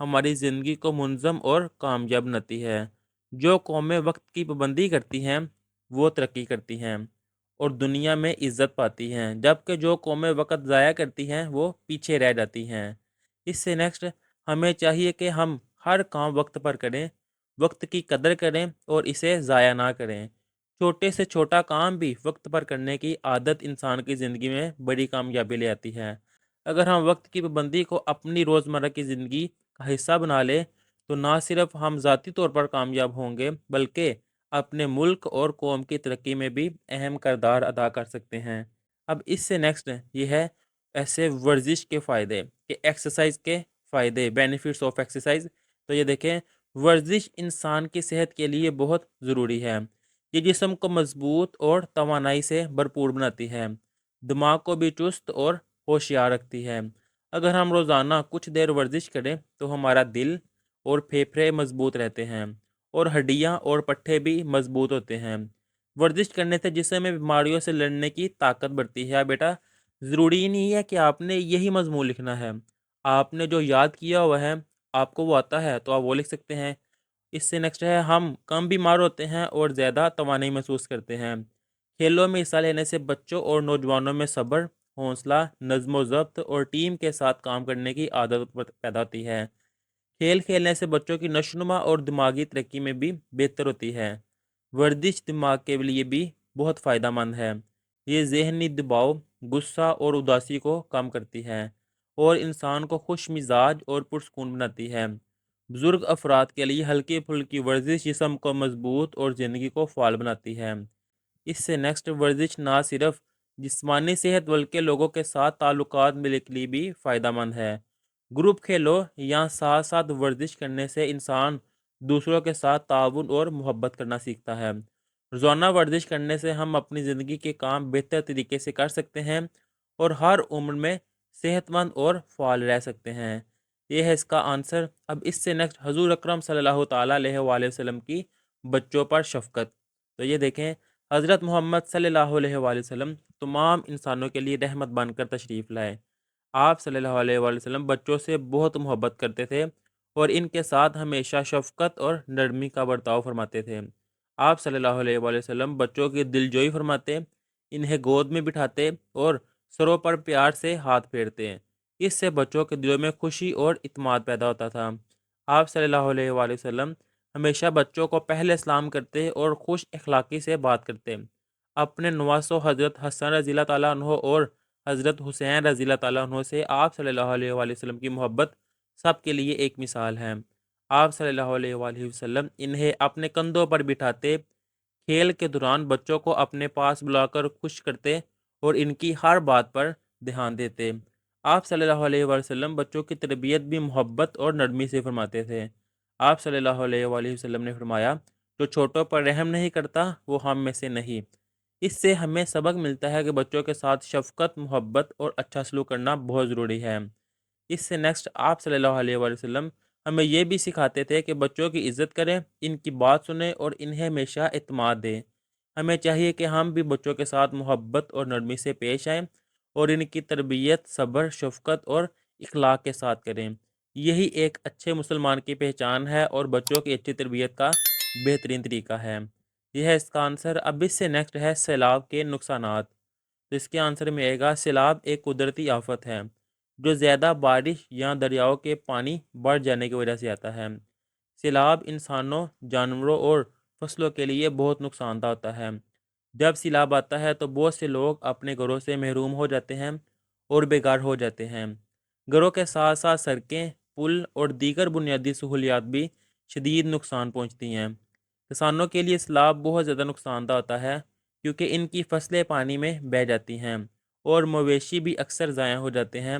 ہماری زندگی کو منظم اور کامیاب بناتی ہے۔ جو قومیں وقت کی پابندی کرتی ہیں وہ ترقی کرتی ہیں اور دنیا میں عزت پاتی ہیں، جبکہ جو قومیں وقت ضائع کرتی ہیں وہ پیچھے رہ جاتی ہیں۔ اس سے نیکسٹ ہمیں چاہیے کہ ہم ہر کام وقت پر کریں، وقت کی قدر کریں اور اسے ضائع نہ کریں۔ چھوٹے سے چھوٹا کام بھی وقت پر کرنے کی عادت انسان کی زندگی میں بڑی کامیابی لے آتی ہے۔ اگر ہم وقت کی پابندی کو اپنی روزمرہ کی زندگی کا حصہ بنا لیں تو نہ صرف ہم ذاتی طور پر کامیاب ہوں گے بلکہ اپنے ملک اور قوم کی ترقی میں بھی اہم کردار ادا کر سکتے ہیں۔ اب اس سے نیکسٹ یہ ہے ایسے ورزش کے فائدے کہ ایکسرسائز کے فائدے، بینیفٹس آف ایکسرسائز۔ تو یہ دیکھیں، ورزش انسان کی صحت کے لیے بہت ضروری ہے۔ یہ جسم کو مضبوط اور توانائی سے بھرپور بناتی ہے، دماغ کو بھی چست اور ہوشیار رکھتی ہے۔ اگر ہم روزانہ کچھ دیر ورزش کریں تو ہمارا دل اور پھیپھڑے مضبوط رہتے ہیں اور ہڈیاں اور پٹھے بھی مضبوط ہوتے ہیں۔ ورزش کرنے سے جسم میں بیماریوں سے لڑنے کی طاقت بڑھتی ہے۔ بیٹا، ضروری نہیں ہے کہ آپ نے یہی مضمون لکھنا ہے، آپ نے جو یاد کیا ہوا ہے، آپ کو وہ آتا ہے تو آپ وہ لکھ سکتے ہیں۔ اس سے نیکسٹ ہے ہم کم بیمار ہوتے ہیں اور زیادہ توانائی محسوس کرتے ہیں۔ کھیلوں میں حصہ لینے سے بچوں اور نوجوانوں میں صبر، حوصلہ، نظم و ضبط اور ٹیم کے ساتھ کام کرنے کی عادت پیدا ہوتی ہے۔ کھیل کھیلنے سے بچوں کی نشوونما اور دماغی ترقی میں بھی بہتر ہوتی ہے۔ ورزش دماغ کے لیے بھی بہت فائدہ مند ہے۔ یہ ذہنی دباؤ، غصہ اور اداسی کو کم کرتی ہے اور انسان کو خوش مزاج اور پرسکون بناتی ہے۔ بزرگ افراد کے لیے ہلکی پھلکی ورزش جسم کو مضبوط اور زندگی کو فعال بناتی ہے۔ اس سے نیکسٹ ورزش نہ صرف جسمانی صحت بلکہ لوگوں کے ساتھ تعلقات میں کے لیے بھی فائدہ مند ہے۔ گروپ کھیلوں یا ساتھ ساتھ ورزش کرنے سے انسان دوسروں کے ساتھ تعاون اور محبت کرنا سیکھتا ہے۔ روزانہ ورزش کرنے سے ہم اپنی زندگی کے کام بہتر طریقے سے کر سکتے ہیں اور ہر عمر میں صحت مند اور فعال رہ سکتے ہیں۔ یہ ہے اس کا آنسر۔ اب اس سے نیکسٹ حضور اکرم صلی اللہ تعالیٰ علیہ وآلہ وسلم کی بچوں پر شفقت۔ تو یہ دیکھیں، حضرت محمد صلی اللہ علیہ وآلہ وسلم تمام انسانوں کے لیے رحمت بن کر تشریف لائے۔ آپ صلی اللہ علیہ وآلہ وسلم بچوں سے بہت محبت کرتے تھے اور ان کے ساتھ ہمیشہ شفقت اور نرمی کا برتاؤ فرماتے تھے۔ آپ صلی اللہ علیہ وآلہ وسلم بچوں کی دلجوئی فرماتے، انہیں گود میں بٹھاتے اور سروں پر پیار سے ہاتھ پھیرتے۔ اس سے بچوں کے دلوں میں خوشی اور اعتماد پیدا ہوتا تھا۔ آپ صلی اللہ علیہ وآلہ وسلم ہمیشہ بچوں کو پہلے سلام کرتے اور خوش اخلاقی سے بات کرتے۔ اپنے نواسوں حضرت حسن رضی اللہ تعالیٰ عنہ اور حضرت حسین رضی اللہ تعالیٰ عنہ سے آپ صلی اللہ علیہ وآلہ وسلم کی محبت سب کے لیے ایک مثال ہے۔ آپ صلی اللہ علیہ وآلہ وسلم انہیں اپنے کندھوں پر بٹھاتے، کھیل کے دوران بچوں کو اپنے پاس بلا کر خوش کرتے اور ان کی ہر بات پر دھیان دیتے۔ آپ صلی اللہ علیہ وآلہ وسلم بچوں کی تربیت بھی محبت اور نرمی سے فرماتے تھے۔ آپ صلی اللہ علیہ وآلہ وسلم نے فرمایا، جو چھوٹوں پر رحم نہیں کرتا وہ ہم میں سے نہیں۔ اس سے ہمیں سبق ملتا ہے کہ بچوں کے ساتھ شفقت، محبت اور اچھا سلوک کرنا بہت ضروری ہے۔ اس سے نیکسٹ آپ صلی اللہ علیہ وآلہ وسلم ہمیں یہ بھی سکھاتے تھے کہ بچوں کی عزت کریں، ان کی بات سنیں اور انہیں ہمیشہ اعتماد دیں۔ ہمیں چاہیے کہ ہم بھی بچوں کے ساتھ محبت اور نرمی سے پیش آئیں اور ان کی تربیت صبر، شفقت اور اخلاق کے ساتھ کریں۔ یہی ایک اچھے مسلمان کی پہچان ہے اور بچوں کی اچھی تربیت کا بہترین طریقہ ہے۔ یہ ہے اس کا آنسر۔ اب اس سے نیکسٹ ہے سیلاب کے نقصانات۔ تو اس کے آنسر میں آئے گا، سیلاب ایک قدرتی آفت ہے جو زیادہ بارش یا دریاؤں کے پانی بڑھ جانے کی وجہ سے آتا ہے۔ سیلاب انسانوں، جانوروں اور فصلوں کے لیے بہت نقصان دہ ہوتا ہے۔ جب سیلاب آتا ہے تو بہت سے لوگ اپنے گھروں سے محروم ہو جاتے ہیں اور بیکار ہو جاتے ہیں۔ گھروں کے ساتھ ساتھ سڑکیں، پل اور دیگر بنیادی سہولیات بھی شدید نقصان پہنچتی ہیں۔ کسانوں کے لیے سیلاب بہت زیادہ نقصان دہ ہوتا ہے کیونکہ ان کی فصلیں پانی میں بہہ جاتی ہیں اور مویشی بھی اکثر ضائع ہو جاتے ہیں۔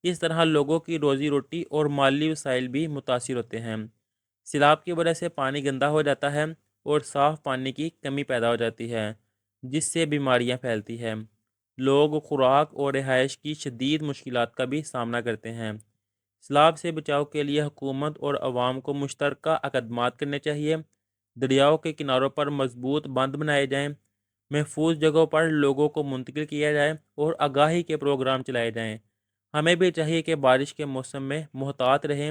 اس طرح لوگوں کی روزی روٹی اور مالی وسائل بھی متاثر ہوتے ہیں۔ سیلاب کی وجہ سے پانی گندا ہو جاتا ہے اور صاف پانی کی کمی پیدا ہو جاتی ہے جس سے بیماریاں پھیلتی ہیں۔ لوگ خوراک اور رہائش کی شدید مشکلات کا بھی سامنا کرتے ہیں۔ سیلاب سے بچاؤ کے لیے حکومت اور عوام کو مشترکہ اقدامات کرنے چاہیے۔ دریاؤں کے کناروں پر مضبوط بند بنائے جائیں، محفوظ جگہوں پر لوگوں کو منتقل کیا جائے اور آگاہی کے پروگرام چلائے جائیں۔ ہمیں بھی چاہیے کہ بارش کے موسم میں محتاط رہیں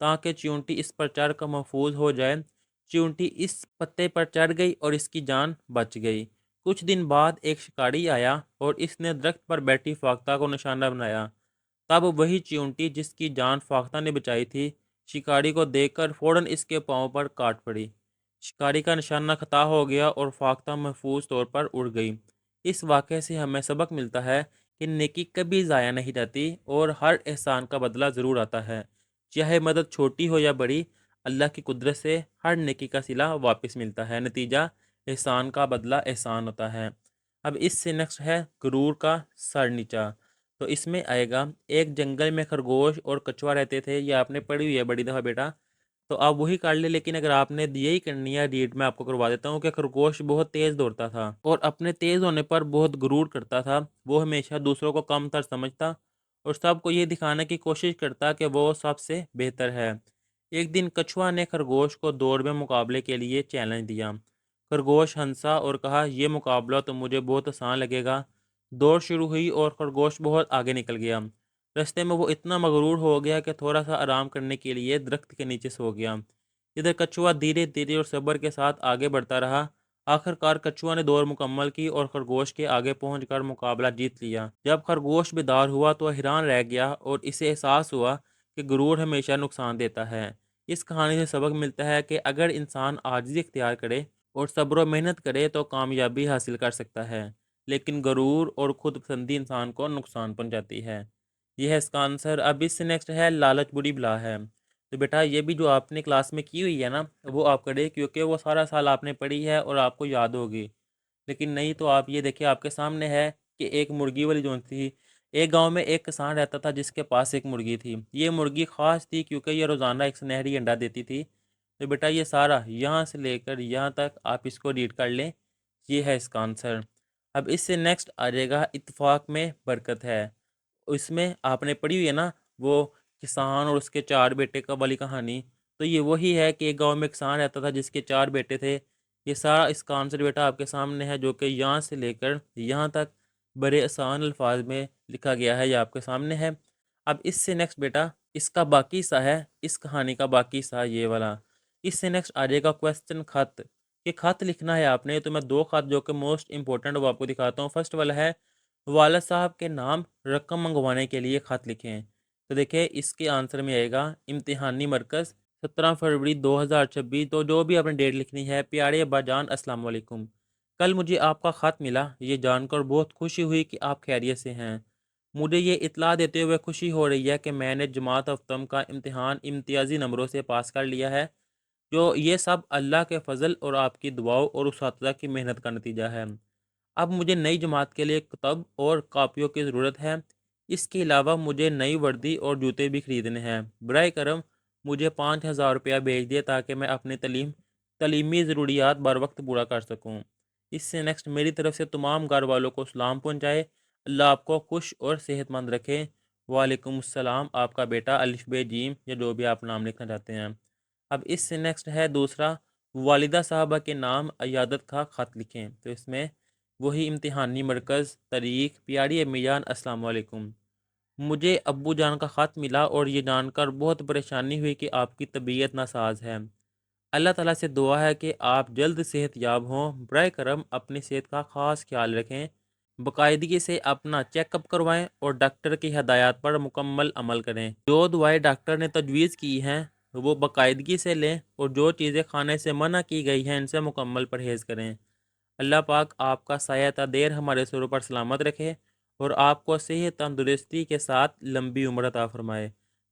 تاکہ چیونٹی اس پر چڑھ کر محفوظ ہو جائے۔ چیونٹی اس پتے پر چڑھ گئی اور اس کی جان بچ گئی۔ کچھ دن بعد ایک شکاری آیا اور اس نے درخت پر بیٹھی فاختہ کو نشانہ بنایا۔ تب وہی چیونٹی جس کی جان فاختہ نے بچائی تھی، شکاری کو دیکھ کر فوراً اس کے پاؤں پر کاٹ پڑی۔ شکاری کا نشانہ خطا ہو گیا اور فاختہ محفوظ طور پر اڑ گئی۔ اس واقعے سے ہمیں سبق ملتا ہے کہ نیکی کبھی ضائع نہیں جاتی اور ہر احسان کا بدلہ ضرور آتا ہے۔ چاہے مدد چھوٹی ہو یا بڑی، اللہ کی قدرت سے ہر نیکی کا صلہ واپس ملتا ہے۔ نتیجہ، احسان کا بدلہ احسان ہوتا ہے۔ اب اس سے نیکسٹ ہے غرور کا سر نیچا۔ تو اس میں آئے گا، ایک جنگل میں خرگوش اور کچھوا رہتے تھے۔ یہ آپ نے پڑھی ہوئی ہے بڑی دفعہ بیٹا، تو آپ وہی کر لیں، لیکن اگر آپ نے یہی کرنی ہے ریڈ میں آپ کو کروا دیتا ہوں کہ خرگوش بہت تیز دوڑتا تھا اور اپنے تیز ہونے پر بہت غرور کرتا تھا۔ وہ ہمیشہ دوسروں کو کم تر سمجھتا اور سب کو یہ دکھانے کی کوشش کرتا کہ وہ سب سے بہتر ہے۔ ایک دن کچھوا نے خرگوش کو دوڑ میں مقابلے کے لیے چیلنج دیا۔ خرگوش ہنسا اور کہا، یہ مقابلہ تو مجھے بہت آسان لگے گا۔ دوڑ شروع ہوئی اور خرگوش بہت آگے نکل گیا۔ رستے میں وہ اتنا مغرور ہو گیا کہ تھوڑا سا آرام کرنے کے لیے درخت کے نیچے سو گیا۔ ادھر کچھوا دھیرے دھیرے اور صبر کے ساتھ آگے بڑھتا رہا۔ آخر کار کچھوا نے دوڑ مکمل کی اور خرگوش کے آگے پہنچ کر مقابلہ جیت لیا۔ جب خرگوش بیدار ہوا تو حیران رہ گیا اور اسے احساس ہوا کہ غرور ہمیشہ نقصان دیتا ہے۔ اس کہانی سے سبق ملتا ہے کہ اگر انسان عاجزی اختیار کرے اور صبر و محنت کرے تو کامیابی حاصل کر سکتا ہے، لیکن غرور اور خود پسندی انسان کو نقصان پہنچاتی ہے۔ یہ ہے اس کا آنسر۔ اب اس سے نیکسٹ ہے لالچ بری بلا ہے۔ تو بیٹا یہ بھی جو آپ نے کلاس میں کی ہوئی ہے نا، وہ آپ کرے، کیونکہ وہ سارا سال آپ نے پڑھی ہے اور آپ کو یاد ہوگی۔ لیکن نہیں تو آپ یہ دیکھیں، آپ کے سامنے ہے کہ ایک مرغی والی جو تھی، ایک گاؤں میں ایک کسان رہتا تھا جس کے پاس ایک مرغی تھی۔ یہ مرغی خاص تھی کیونکہ یہ روزانہ ایک سنہری انڈا دیتی تھی۔ تو بیٹا یہ سارا یہاں سے لے کر یہاں تک آپ اس کو ریڈ کر لیں، یہ ہے اس کا آنسر۔ اب اس سے نیکسٹ آ جائے گا، اتفاق میں برکت ہے۔ اس میں آپ نے پڑھی ہوئی ہے نا، وہ کسان اور اس کے 4 بیٹے کا والی کہانی۔ تو یہ وہی ہے کہ ایک گاؤں میں کسان رہتا تھا جس کے 4 بیٹے تھے۔ یہ سارا اس کا آنسر بیٹا آپ کے سامنے ہے، جو کہ یہاں سے لے کر یہاں تک بڑے آسان الفاظ میں لکھا گیا ہے، یہ آپ کے سامنے ہے۔ اب اس سے نیکسٹ بیٹا اس کا باقی حصہ ہے، اس کہانی کا باقی حصہ یہ والا۔ اس سے نیکسٹ آ جائے گا کویسچن خط، کہ خط لکھنا ہے آپ نے۔ تو میں 2 خط جو کہ موسٹ امپورٹنٹ وہ آپ کو دکھاتا ہوں۔ فرسٹ والا ہے، والد صاحب کے نام رقم منگوانے کے لیے خط لکھیں۔ تو دیکھیں اس کے آنسر میں آئے گا، امتحانی مرکز 17 فروری 2026۔ تو جو بھی آپ نے ڈیٹ لکھنی ہے، پیارے ابا جان السلام علیکم، کل مجھے آپ کا خط ملا، یہ جان کر بہت خوشی ہوئی کہ آپ خیریت سے ہیں۔ مجھے یہ اطلاع دیتے ہوئے خوشی ہو رہی ہے کہ میں نے جماعت ہفتم کا امتحان امتیازی نمبروں سے پاس کر لیا ہے، جو یہ سب اللہ کے فضل اور آپ کی دعاؤں اور اساتذہ کی محنت کا نتیجہ ہے۔ اب مجھے نئی جماعت کے لیے کتب اور کاپیوں کی ضرورت ہے۔ اس کے علاوہ مجھے نئی وردی اور جوتے بھی خریدنے ہیں۔ برائے کرم مجھے 5000 روپیہ بھیج دیے تاکہ میں اپنی تعلیمی ضروریات بر وقت پورا کر سکوں۔ اس سے نیکسٹ میری طرف سے تمام گھر والوں کو سلام پہنچائے، اللہ آپ کو خوش اور صحت مند رکھے۔ وعلیکم السلام، آپ کا بیٹا الف ب جیم، یا جو بھی آپ نام لکھنا چاہتے ہیں۔ اب اس سے نیکسٹ ہے دوسرا، والدہ صاحبہ کے نام عیادت کا خط لکھیں۔ تو اس میں وہی امتحانی مرکز، تاریخ، پیاری امی جان السلام علیکم، مجھے ابو جان کا خط ملا اور یہ جان کر بہت پریشانی ہوئی کہ آپ کی طبیعت ناساز ہے۔ اللہ تعالیٰ سے دعا ہے کہ آپ جلد صحت یاب ہوں۔ برائے کرم اپنی صحت کا خاص خیال رکھیں، باقاعدگی سے اپنا چیک اپ کروائیں اور ڈاکٹر کی ہدایات پر مکمل عمل کریں۔ جو دعائیں ڈاکٹر نے تجویز کی ہیں وہ باقاعدگی سے لیں اور جو چیزیں کھانے سے منع کی گئی ہیں ان سے مکمل پرہیز کریں۔ اللہ پاک آپ کا سایہ تا دیر ہمارے سروں پر سلامت رکھے اور آپ کو صحت تندرستی کے ساتھ لمبی عمر عطا فرمائے۔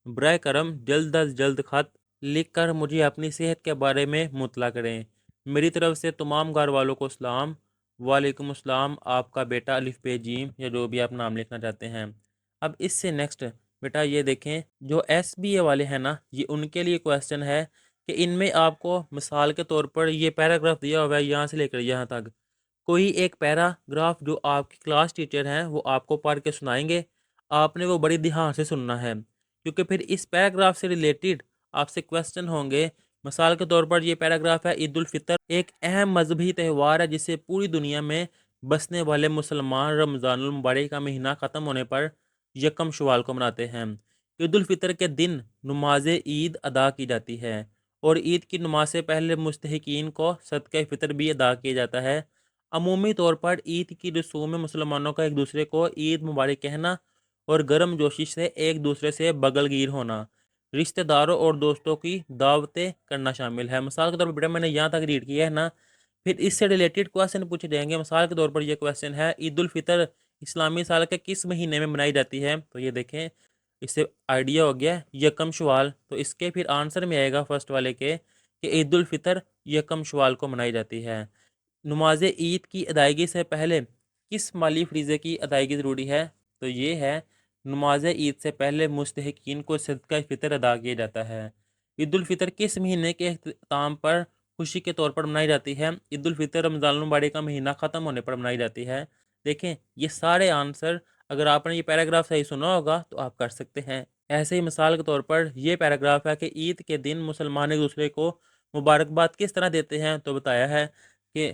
برائے کرم جلد از جلد خط لکھ کر مجھے اپنی صحت کے بارے میں مطلع کریں۔ میری طرف سے تمام گھر والوں کو سلام۔ وعلیکم السلام، آپ کا بیٹا الف ب جیم، یا جو بھی آپ نام لکھنا چاہتے ہیں۔ اب اس سے نیکسٹ بیٹا یہ دیکھیں، جو ایس بی اے والے ہیں نا، یہ ان کے لیے کویسچن ہے کہ ان میں آپ کو مثال کے طور پر یہ پیراگراف دیا ہوا ہے یہاں سے لے کر یہاں تک، کوئی ایک پیراگراف جو آپ کی کلاس ٹیچر ہیں وہ آپ کو پڑھ کے سنائیں گے، آپ نے وہ بڑی دھیان سے سننا ہے، کیونکہ پھر اس پیراگراف سے ریلیٹڈ آپ سے کویسچن ہوں گے۔ مثال کے طور پر یہ پیراگراف ہے، عید الفطر ایک اہم مذہبی تہوار ہے جسے پوری دنیا میں بسنے والے مسلمان رمضان المبارک کا مہینہ ختم ہونے پر یکم شوال کو مناتے ہیں۔ عید الفطر کے دن نماز عید ادا کی جاتی ہے اور عید کی نماز سے پہلے مستحقین کو صدقہ فطر بھی ادا کیا جاتا ہے۔ عمومی طور پر عید کی رسوم میں مسلمانوں کا ایک دوسرے کو عید مبارک کہنا اور گرم جوشی سے ایک دوسرے سے بغل گیر ہونا، رشتہ داروں اور دوستوں کی دعوتیں کرنا شامل ہے۔ مثال کے طور پر بیٹا میں نے یہاں تک ریڈ کیا ہے نا، پھر اس سے ریلیٹڈ کویشچن پوچھے جائیں گے۔ مثال کے طور پر یہ کویشچن ہے، عید الفطر اسلامی سال کے کس مہینے میں منائی جاتی ہے؟ تو یہ دیکھیں، اس سے آئیڈیا ہو گیا یکم شوال، تو اس کے پھر آنسر میں آئے گا فرسٹ والے کے کہ عید الفطر یکم شوال کو منائی جاتی ہے۔ نماز عید کی ادائیگی سے پہلے کس مالی فریضے کی ادائیگی ضروری ہے؟ تو یہ ہے، نماز عید سے پہلے مستحقین کو صدقہ فطر ادا کیا جاتا ہے۔ عید الفطر کس مہینے کے اختتام پر خوشی کے طور پر منائی جاتی ہے؟ عید الفطر رمضان المبارک کا مہینہ ختم ہونے پر منائی جاتی ہے۔ دیکھیں یہ سارے آنسر، اگر آپ نے یہ پیراگراف صحیح سنا ہوگا تو آپ کر سکتے ہیں۔ ایسے ہی مثال کے طور پر یہ پیراگراف ہے کہ عید کے دن مسلمان ایک دوسرے کو مبارکباد کس طرح دیتے ہیں؟ تو بتایا ہے کہ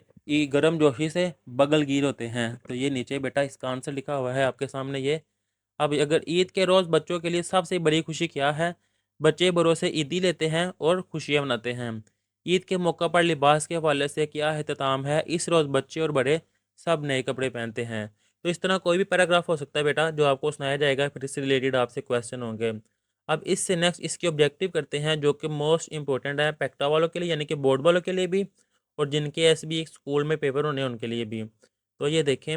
گرم جوشی سے بغل گیر ہوتے ہیں۔ تو یہ نیچے بیٹا اس کا آنسر لکھا ہوا ہے آپ کے سامنے یہ۔ اب اگر عید کے روز بچوں کے لیے سب سے بڑی خوشی کیا ہے؟ بچے بھروسے عیدی لیتے ہیں اور خوشیاں مناتے ہیں۔ عید کے موقع پر لباس کے حوالے سے کیا اہتمام ہے؟ اس روز بچے اور بڑے سب نئے کپڑے پہنتے ہیں۔ تو اس طرح کوئی بھی پیراگراف ہو سکتا ہے بیٹا جو آپ کو سنایا جائے گا، پھر اس سے ریلیٹڈ آپ سے کویشچن ہوں گے۔ اب اس سے نیکسٹ اس کے آبجیکٹیو کرتے ہیں جو کہ موسٹ امپورٹنٹ ہے پیکٹا والوں کے لیے، یعنی کہ بورڈ والوں کے لیے بھی، اور جن کے ایس بی اسکول میں پیپر ہونے ہیں ان کے لیے بھی۔ تو یہ دیکھیں،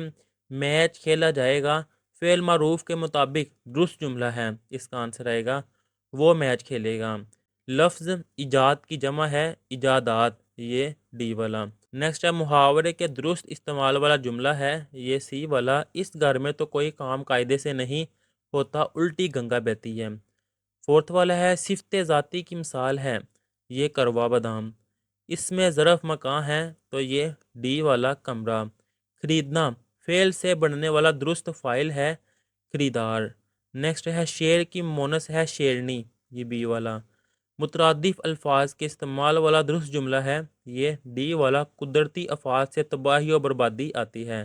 میچ کھیلا جائے گا فعل معروف کے مطابق درست جملہ ہے، اس کا آنسر آئے گا وہ میچ کھیلے گا۔ لفظ ایجاد کی جمع ہے ایجادات، یہ ڈی والا۔ نیکسٹ ہے محاورے کے درست استعمال والا جملہ ہے، یہ سی والا۔ اس گھر میں تو کوئی کام قاعدے سے نہیں ہوتا، الٹی گنگا بہتی ہے۔ فورتھ والا ہے صفت ذاتی کی مثال ہے، یہ کروا بادام۔ اس میں ظرف مکان ہے تو یہ ڈی والا کمرہ۔ خریدنا فعل سے بننے والا درست فاعل ہے خریدار۔ نیکسٹ ہے شعر کی مونس ہے شعرنی، یہ بی والا۔ مترادف الفاظ کے استعمال والا درست جملہ ہے، یہ ڈی والا۔ قدرتی افعال سے تباہی و بربادی آتی ہے۔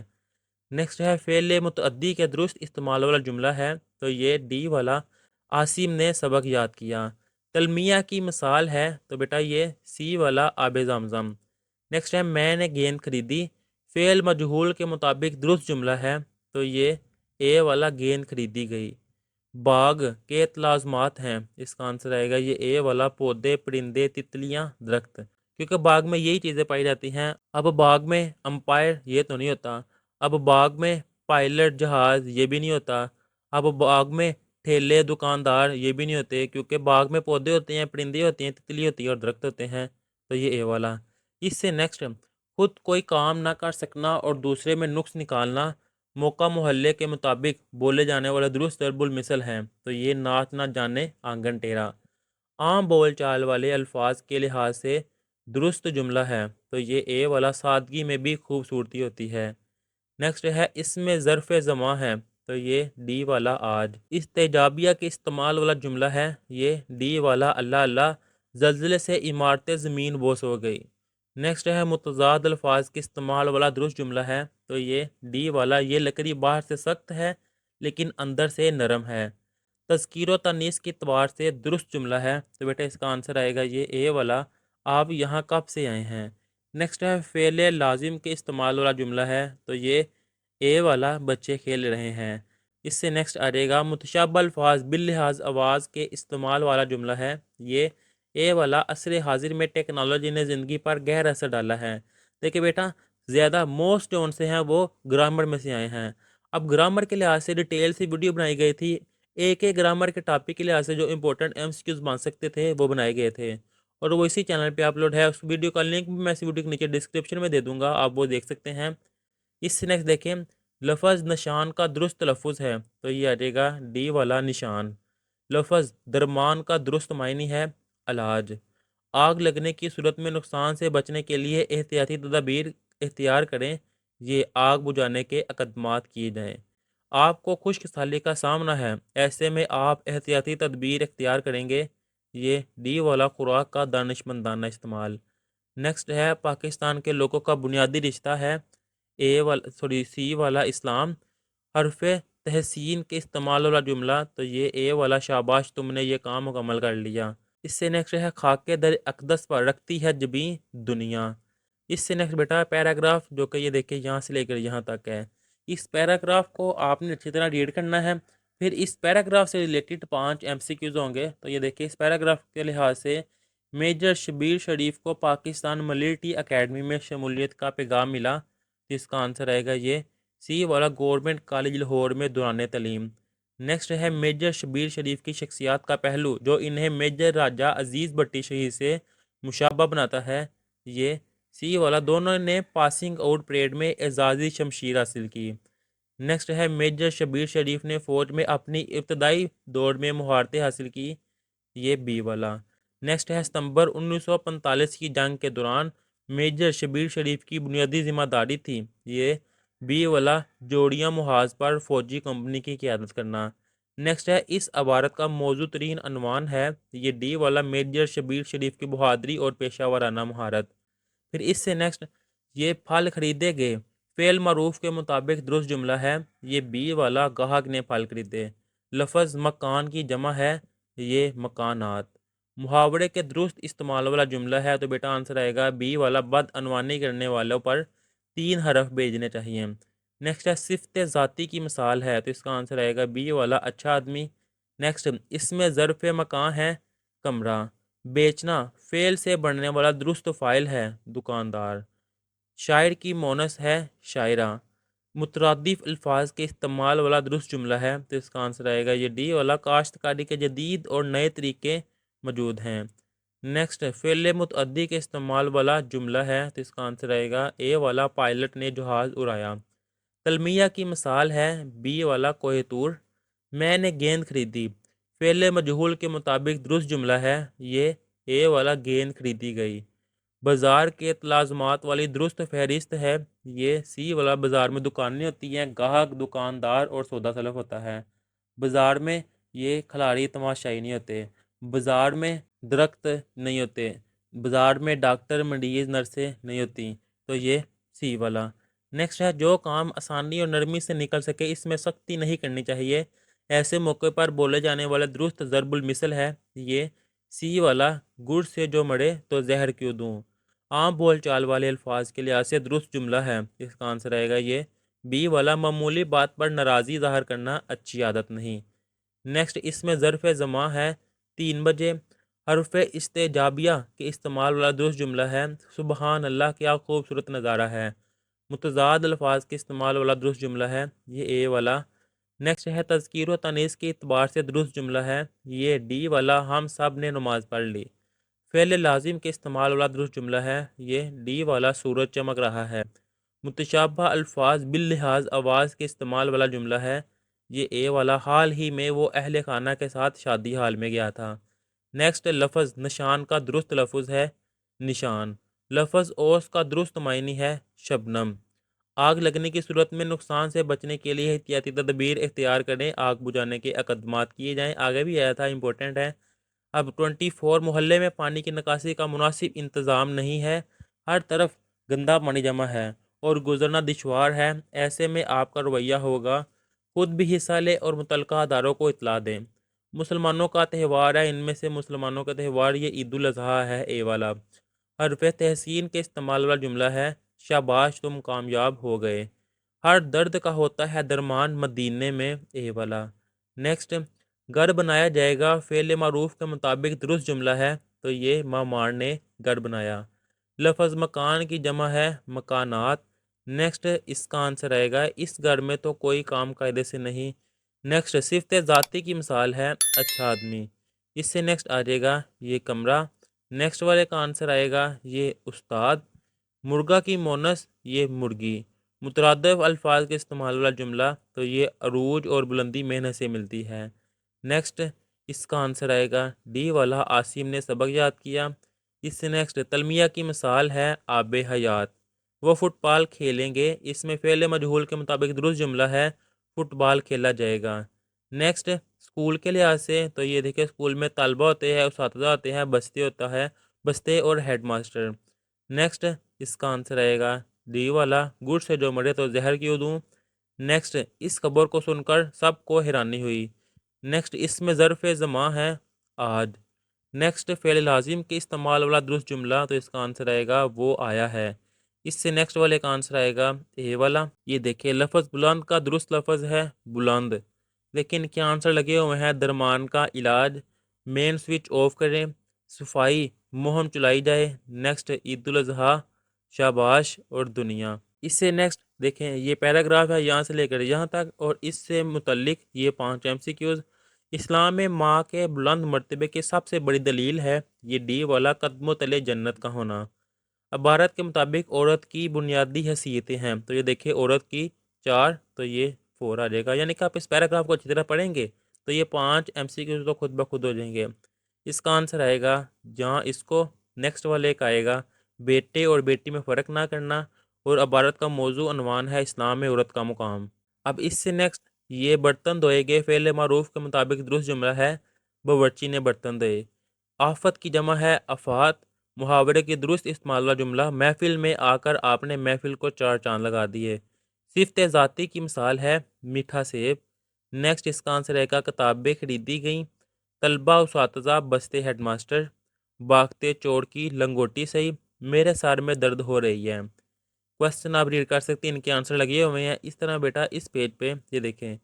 نیکسٹ ہے فعل متعدی کے درست استعمال والا جملہ ہے، تو یہ ڈی والا۔ عاصم نے سبق یاد کیا۔ تلمیہ کی مثال ہے تو بیٹا یہ سی والا آب زمزم۔ نیکسٹ ہے میں نے گیند خریدی، فعل مجہول کے مطابق درست جملہ ہے، تو یہ اے والا گیند خریدی گئی۔ باغ کے لازمات ہیں، اس کا آنسر آئے گا یہ اے والا پودے پرندے تتلیاں درخت، کیونکہ باغ میں یہی چیزیں پائی جاتی ہیں۔ اب باغ میں امپائر یہ تو نہیں ہوتا، اب باغ میں پائلٹ جہاز یہ بھی نہیں ہوتا، اب باغ میں ٹھیلے دکاندار یہ بھی نہیں ہوتے، کیونکہ باغ میں پودے ہوتے ہیں پرندے ہوتے ہیں تتلی ہوتی ہے اور درخت ہوتے ہیں، تو یہ اے والا۔ اس سے نیکسٹ خود کوئی کام نہ کر سکنا اور دوسرے میں نقص نکالنا موقع محلے کے مطابق بولے جانے والا درست ضرب المثل ہے، تو یہ ناچ نہ جانے آنگن ٹیرا۔ عام بول چال والے الفاظ کے لحاظ سے درست جملہ ہے، تو یہ اے والا۔ سادگی میں بھی خوبصورتی ہوتی ہے۔ نیکسٹ ہے اس میں ظرف زماں ہے، تو یہ ڈی والا آج۔ استجابیہ کے استعمال والا جملہ ہے، یہ ڈی والا اللہ اللہ۔ زلزلے سے عمارتیں زمین بوس ہو گئی۔ نیکسٹ ہے متضاد الفاظ کے استعمال والا درست جملہ ہے، تو یہ ڈی والا۔ یہ لکڑی باہر سے سخت ہے لیکن اندر سے نرم ہے۔ تذکیر و تانیث کے اعتبار سے درست جملہ ہے، تو بیٹا اس کا آنسر آئے گا یہ اے والا۔ آپ یہاں کب سے آئے ہیں؟ نیکسٹ ہے فعل لازم کے استعمال والا جملہ ہے، تو یہ اے والا بچے کھیل رہے ہیں۔ اس سے نیکسٹ آ جائے گا متشابہ الفاظ باللحاظ آواز کے استعمال والا جملہ ہے، یہ اے والا۔ عصر حاضر میں ٹیکنالوجی نے زندگی پر گہرا اثر ڈالا ہے۔ دیکھیں بیٹا زیادہ موسٹ جون سے ہیں وہ گرامر میں سے آئے ہیں۔ اب گرامر کے لحاظ سے ڈیٹیل سی ویڈیو بنائی گئی تھی، ایک گرامر کے ٹاپک کے لحاظ سے جو امپورٹنٹ ایم سی کیوز بن سکتے تھے وہ بنائے گئے تھے، اور وہ اسی چینل پہ اپلوڈ ہے۔ اس ویڈیو کا لنک بھی میں اس ویڈیو کے نیچے ڈسکرپشن میں دے دوں گا، آپ وہ دیکھ سکتے ہیں۔ اس سے نیکسٹ دیکھیں لفظ نشان کا درست تلفظ ہے، تو یہ آ جائے گا ڈی والا نشان۔ لفظ درمان کا درست معنی ہے علاج۔ آگ لگنے کی صورت میں نقصان سے بچنے کے لیے احتیاطی تدابیر اختیار کریں، یہ آگ بجھانے کے اقدامات کیے جائیں۔ آپ کو خشک سالی کا سامنا ہے، ایسے میں آپ احتیاطی تدبیر اختیار کریں گے، یہ ڈی والا خوراک کا دانشمندانہ استعمال۔ نیکسٹ ہے پاکستان کے لوگوں کا بنیادی رشتہ ہے سی والا اسلام۔ حرف تحسین کے استعمال والا جملہ، تو یہ اے والا شاباش تم نے یہ کام مکمل کر لیا۔ اس سے نیکسٹ ہے خاک در اقدس پر رکھتی ہے جبیں دنیا۔ اس سے نیکسٹ بیٹا پیراگراف، جو کہ یہ دیکھیں یہاں سے لے کر یہاں تک ہے، اس پیراگراف کو آپ نے اچھی طرح ریڈ کرنا ہے۔ پھر اس پیراگراف سے ریلیٹڈ 5 MCQs ہوں گے، تو یہ دیکھیں اس پیراگراف کے لحاظ سے میجر شبیر شریف کو پاکستان ملٹری اکیڈمی میں شمولیت کا پیغام ملا، تو اس کا آنسر آئے گا یہ سی والا گورنمنٹ کالج لاہور میں دوران تعلیم۔ نیکسٹ ہے میجر شبیر شریف کی شخصیات کا پہلو جو انہیں میجر راجہ عزیز بٹی شہید سے مشابہ بناتا ہے، یہ سی والا دونوں نے پاسنگ آؤٹ پریڈ میں اعزازی شمشیر حاصل کی۔ نیکسٹ ہے میجر شبیر شریف نے فوج میں اپنی ابتدائی دور میں مہارتیں حاصل کی، یہ بی والا۔ نیکسٹ ہے ستمبر 1945 کی جنگ کے دوران میجر شبیر شریف کی بنیادی ذمہ داری تھی، یہ بی والا جوڑیاں محاذ پر فوجی کمپنی کی قیادت کرنا۔ نیکسٹ ہے اس عبارت کا موضوع ترین عنوان ہے، یہ ڈی والا میجر شبیر شریف کی بہادری اور پیشہ ورانہ مہارت۔ پھر اس سے نیکسٹ یہ پھل خریدے گئے فعل معروف کے مطابق درست جملہ ہے، یہ بی والا گاہک نے پھل خریدے۔ لفظ مکان کی جمع ہے، یہ مکانات۔ محاورے کے درست استعمال والا جملہ ہے، تو بیٹا آنسر آئے گا بی والا بدعنوانی کرنے والوں پر 3 حرف بھیجنے چاہیے۔ نیکسٹ ہے صفت ذاتی کی مثال ہے، تو اس کا آنسر آئے گا بی والا اچھا آدمی۔ نیکسٹ اس میں ظرف مکان ہے کمرہ۔ بیچنا فعل سے بننے والا درست فاعل ہے دکاندار۔ شاعر کی مونس ہے شاعرہ۔ مترادف الفاظ کے استعمال والا درست جملہ ہے، تو اس کا آنسر آئے گا یہ ڈی والا کاشتکاری کے جدید اور نئے طریقے موجود ہیں۔ نیکسٹ فعل متعدی کے استعمال والا جملہ ہے، تو اس کا آنسر آئے گا اے والا پائلٹ نے جہاز اڑایا۔ تلمیہ کی مثال ہے بی والا کوہ طور۔ میں نے گیند خریدی فعل مجہول کے مطابق درست جملہ ہے، یہ اے والا گیند خریدی گئی۔ بازار کے لازمات والی درست فہرست ہے، یہ سی والا بازار میں دکانیں ہوتی ہیں، گاہک دکاندار اور سودا سلف ہوتا ہے۔ بازار میں یہ کھلاڑی تماشائی نہیں ہوتے، بازار میں درخت نہیں ہوتے، بازار میں ڈاکٹر مریض نرسیں نہیں ہوتی، تو یہ سی والا۔ نیکسٹ ہے جو کام آسانی اور نرمی سے نکل سکے اس میں سختی نہیں کرنی چاہیے، ایسے موقع پر بولے جانے والا درست ضرب المثل ہے، یہ سی والا گڑ سے جو مڑے تو زہر کیوں دوں۔ عام بول چال والے الفاظ کے لحاظ سے درست جملہ ہے، اس کا آنسر آئے گا یہ بی والا معمولی بات پر ناراضی ظاہر کرنا اچھی عادت نہیں۔ نیکسٹ اس میں ظرف زماں ہے 3 بجے۔ حرف استجابیہ کے استعمال والا درست جملہ ہے سبحان اللہ کیا خوبصورت نظارہ ہے۔ متضاد الفاظ کے استعمال والا درست جملہ ہے، یہ اے والا۔ نیکسٹ ہے تذکیر و تانیث کے اعتبار سے درست جملہ ہے، یہ ڈی والا ہم سب نے نماز پڑھ لی۔ فعل لازم کے استعمال والا درست جملہ ہے، یہ ڈی والا سورج چمک رہا ہے۔ متشابہ الفاظ باللحاظ آواز کے استعمال والا جملہ ہے، یہ اے والا حال ہی میں وہ اہل خانہ کے ساتھ شادی حال میں گیا تھا۔ نیکسٹ لفظ نشان کا درست لفظ ہے نشان۔ لفظ اوس کا درست معنی ہے شبنم۔ آگ لگنے کی صورت میں نقصان سے بچنے کے لیے احتیاطی تدبیر اختیار کریں، آگ بجھانے کے اقدامات کیے جائیں، آگے بھی آیا تھا، امپورٹنٹ ہے۔ اب 24 محلے میں پانی کی نکاسی کا مناسب انتظام نہیں ہے، ہر طرف گندا پانی جمع ہے اور گزرنا دشوار ہے، ایسے میں آپ کا رویہ ہوگا خود بھی حصہ لیں اور متعلقہ اداروں کو اطلاع دیں۔ مسلمانوں کا تہوار ہے، ان میں سے مسلمانوں کا تہوار یہ عید الاضحیٰ ہے، اے والا۔ حرف تحسین کے استعمال والا جملہ ہے شاباش تم کامیاب ہو گئے۔ ہر درد کا ہوتا ہے درمان مدینے میں، اے والا۔ نیکسٹ گھر بنایا جائے گا فعل معروف کے مطابق درست جملہ ہے، تو یہ معمار نے گھر بنایا۔ لفظ مکان کی جمع ہے مکانات۔ نیکسٹ اس کا آنسر آئے گا اس گھر میں تو کوئی کام قاعدے سے نہیں۔ نیکسٹ صفت ذاتی کی مثال ہے اچھا آدمی۔ اس سے نیکسٹ آ جائے گا یہ کمرہ۔ نیکسٹ والے کا آنسر آئے گا یہ استاد۔ مرغا کی مونس، یہ مرغی۔ مترادف الفاظ کے استعمال والا جملہ، تو یہ عروج اور بلندی محنت سے ملتی ہے۔ نیکسٹ اس کا آنسر آئے گا ڈی والا عاصم نے سبق یاد کیا۔ اس سے نیکسٹ تلمیہ کی مثال ہے آب حیات۔ وہ فٹ بال کھیلیں گے، اس میں فعل مجہول کے مطابق درست جملہ ہے فٹ بال کھیلا جائے گا۔ نیکسٹ اسکول کے لحاظ سے تو یہ دیکھیں اسکول میں طلبہ ہوتے ہیں، اساتذہ ہوتے ہیں، بستے ہوتا ہے، بستے اور ہیڈ ماسٹر۔ نیکسٹ اس کا آنسر آئے گا ڈی والا گڑ سے جو مڑے تو زہر کیوں دوں۔ نیکسٹ اس خبر کو سن کر سب کو حیرانی ہوئی۔ نیکسٹ اس میں ظرف زماں ہے آج۔ نیکسٹ فعل لازم کے استعمال والا درست جملہ، تو اس کا آنسر آئے گا وہ آیا ہے۔ اس سے نیکسٹ والے کا آنسر آئے گا اے والا۔ یہ دیکھیں لفظ بلند کا درست لفظ ہے بلند، لیکن کیا آنسر لگے ہوئے ہیں درمان کا علاج، مین سوئچ آف کریں، صفائی مہم چلائی جائے، نیکسٹ عید الاضحیٰ، شاباش اور دنیا۔ اس سے نیکسٹ دیکھیں یہ پیراگراف ہے یہاں سے لے کر یہاں تک، اور اس سے متعلق یہ 5 MCQs۔ اسلام میں ماں کے بلند مرتبے کی سب سے بڑی دلیل ہے یہ ڈی والا قدموں تلے جنت کا ہونا۔ عبارت کے مطابق عورت کی بنیادی حیثیتیں ہیں، تو یہ دیکھیں عورت کی 4، تو یہ 4 آ جائے گا، یعنی کہ آپ اس پیراگراف کو اچھی طرح پڑھیں گے تو یہ 5 MCQs تو خود بخود ہو جائیں گے۔ اس کا آنسر آئے گا جہاں اس کو نیکسٹ والے ایک آئے گا بیٹے اور بیٹی میں فرق نہ کرنا، اور عبارت کا موضوع عنوان ہے اسلام میں عورت کا مقام۔ اب اس سے نیکسٹ یہ برتن دھوئے گئے فعل معروف کے مطابق درست جملہ ہے باورچی نے برتن دھوئے۔ آفت کی جمع ہے آفات، محاورے کی درست استعمال والا جملہ محفل میں آ کر آپ نے محفل کو 4 چاند لگا دیے۔ صفت ذاتی کی مثال ہے میٹھا سیب۔ نیکسٹ اس کا آنسر ہے کتابیں خریدی گئیں، طلبہ اساتذہ بستے ہیڈ ماسٹر، باغتے چور کی لنگوٹی صحیح، میرے سر میں درد ہو رہی ہے۔ کوسچن آپ ریڈ کر سکتے ہیں، ان کے آنسر لگے ہوئے ہیں اس طرح بیٹا اس پیج پہ۔ یہ دیکھیں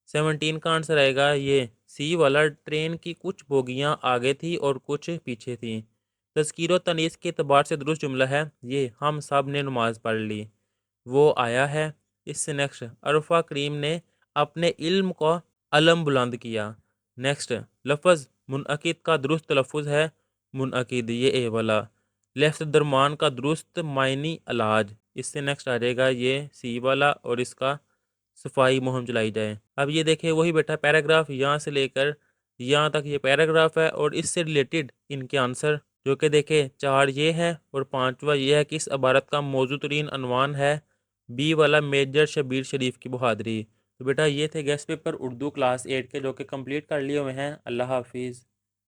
17 کا آنسر آئے گا یہ سی والا، ٹرین کی کچھ بوگیاں آگے تھی اور کچھ پیچھے تھیں۔ تذکیر و تانیث کے اعتبار سے درست جملہ ہے یہ ہم سب نے نماز پڑھ لی، وہ آیا ہے۔ اس سے نیکسٹ عرفہ کریم نے اپنے علم کو علم بلند کیا۔ نیکسٹ لفظ منعقد کا درست تلفظ ہے منعقد، یہ اے والا۔ لفظ درمان کا درست معنی علاج، اس سے نیکسٹ آ جائے گا یہ سی والا، اور اس کا صفائی مہم چلائی جائے۔ اب یہ دیکھیں وہی بیٹا پیراگراف یہاں سے لے کر یہاں تک یہ پیراگراف ہے، اور اس سے ریلیٹڈ ان کے آنسر جو کہ دیکھیں 4 یہ ہے اور 5واں یہ ہے کہ اس عبارت کا موضوع ترین عنوان ہے بی والا میجر شبیر شریف کی بہادری۔ تو بیٹا یہ تھے گیسٹ پیپر اردو کلاس 8 کے جو کہ کمپلیٹ کر لیے ہوئے ہیں۔ اللہ حافظ۔